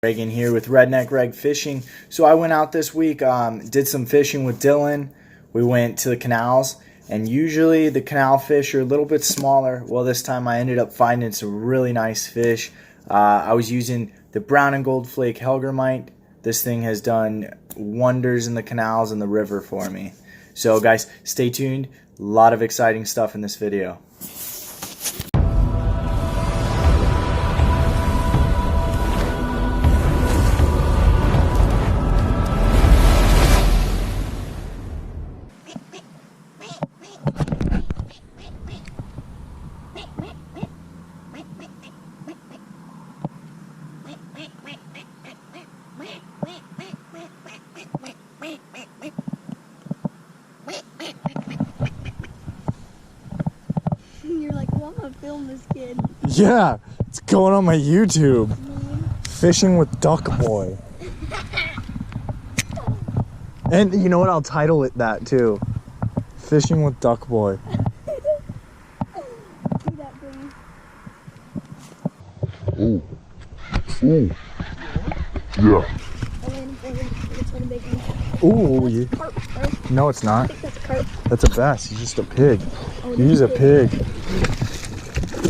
Reagan here with Redneck Reg Fishing. So I went out this week, did some fishing with Dylan. We went to the canals, and usually the canal fish are a little bit smaller. Well, this time I ended up finding some really nice fish. I was using the brown and gold flake Hellgramite. This thing has done wonders in the canals and the river for me. So guys, stay tuned. A lot of exciting stuff in this video. You're like, well, I'm gonna film this kid. Yeah, it's going on my YouTube. Fishing with Duck Boy. And you know what? I'll title it that too. Fishing with Duck Boy. Do that, please. Ooh. Ooh. Yeah. Ooh, yeah. No, it's not. I think that's a carp. That's a bass. He's just a pig. Oh, He's a pig.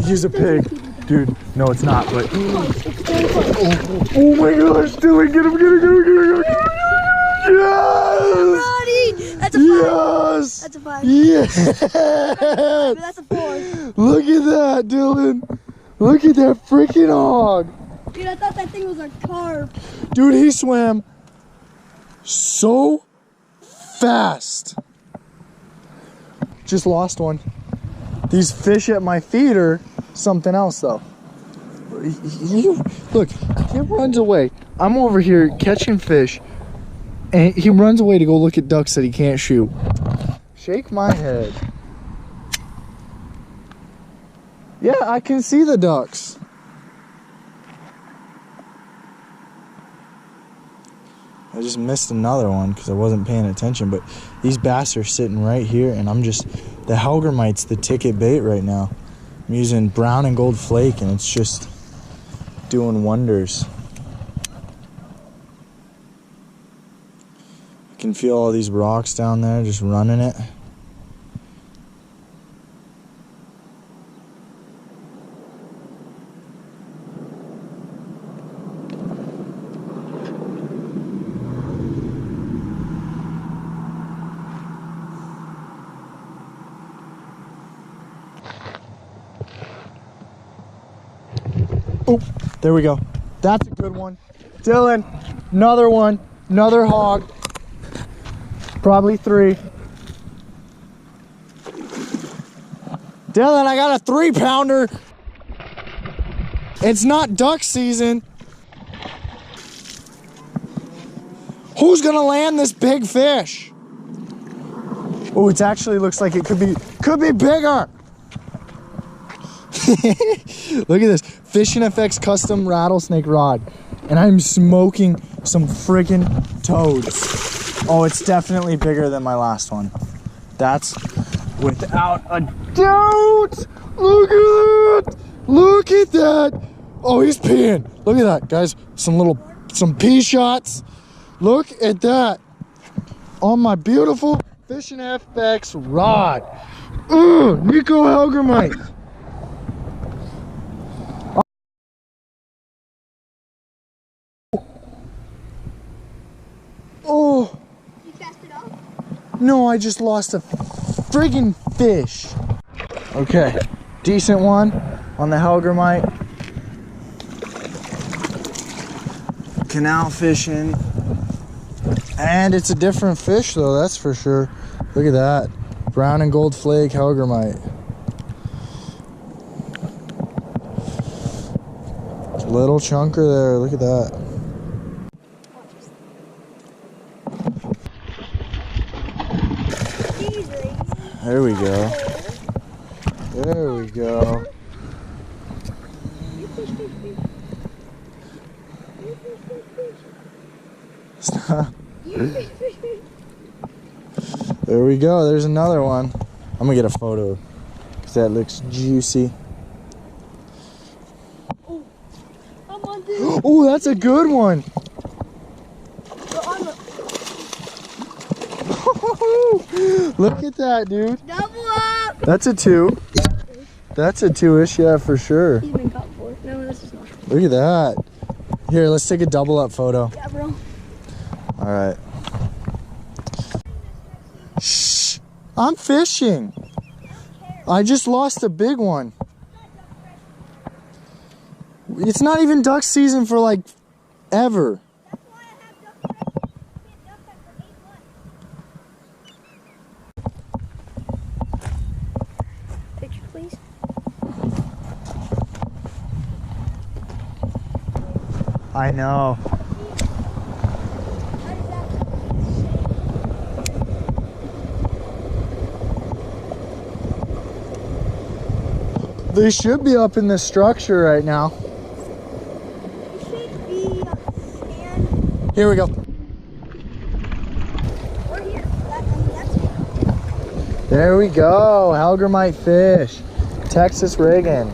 He's a pig. Dude, no, it's not, but. Oh my gosh, Dylan, get him, get him, get him, get him, get him. Yes! Buddy! That's a 5. Yes! That's a 5. Yes! That's a 4. Look at that, Dylan. Look at that freaking hog. Dude, I thought that thing was a carp. Dude, he swam so fast. Just lost one. These fish at my feet are something else, though. Look, he runs away. I'm over here catching fish, and he runs away to go look at ducks that he can't shoot. Shake my head. Yeah, I can see the ducks. I just missed another one because I wasn't paying attention, but these bass are sitting right here, and the Hellgramite's the ticket bait right now. I'm using brown and gold flake, and it's just doing wonders. I can feel all these rocks down there just running it. Oh, there we go. That's a good one. Dylan, another one. Another hog. Probably 3. Dylan, I got a 3-pounder. It's not duck season. Who's gonna land this big fish? Oh, it actually looks like it could be bigger. Look at this FISHNFX custom rattlesnake rod, and I'm smoking some friggin' toads. Oh, it's definitely bigger than my last one. That's without a doubt. Look at that. Look at that. Oh, he's peeing. Look at that, guys. Some pea shots. Look at that on my beautiful FISHNFX rod. Nikko Hellgramite. Oh. You cast it off? No, I just lost a friggin' fish. Okay, decent one on the Hellgramite. Canal fishing. And it's a different fish though, that's for sure. Look at that. Brown and gold flake Hellgramite. Little chunker there, look at that. There we go. There we go. There we go. There's another one. I'm gonna get a photo because that looks juicy. Oh, I'm on this. Oh, that's a good one. Look at that, dude. Double up. That's a 2. That's a 2-ish, yeah, for sure. He's been caught before. No, this is not. Look at that. Here, let's take a double up photo. Yeah, bro. All right. Shh. I'm fishing. I just lost a big one. It's not even duck season for like ever. Picture, please. I know. They should be up in the structure right now. It should be stand Here we go. or here. That's There we go. Hellgramite fish. Texas rigging.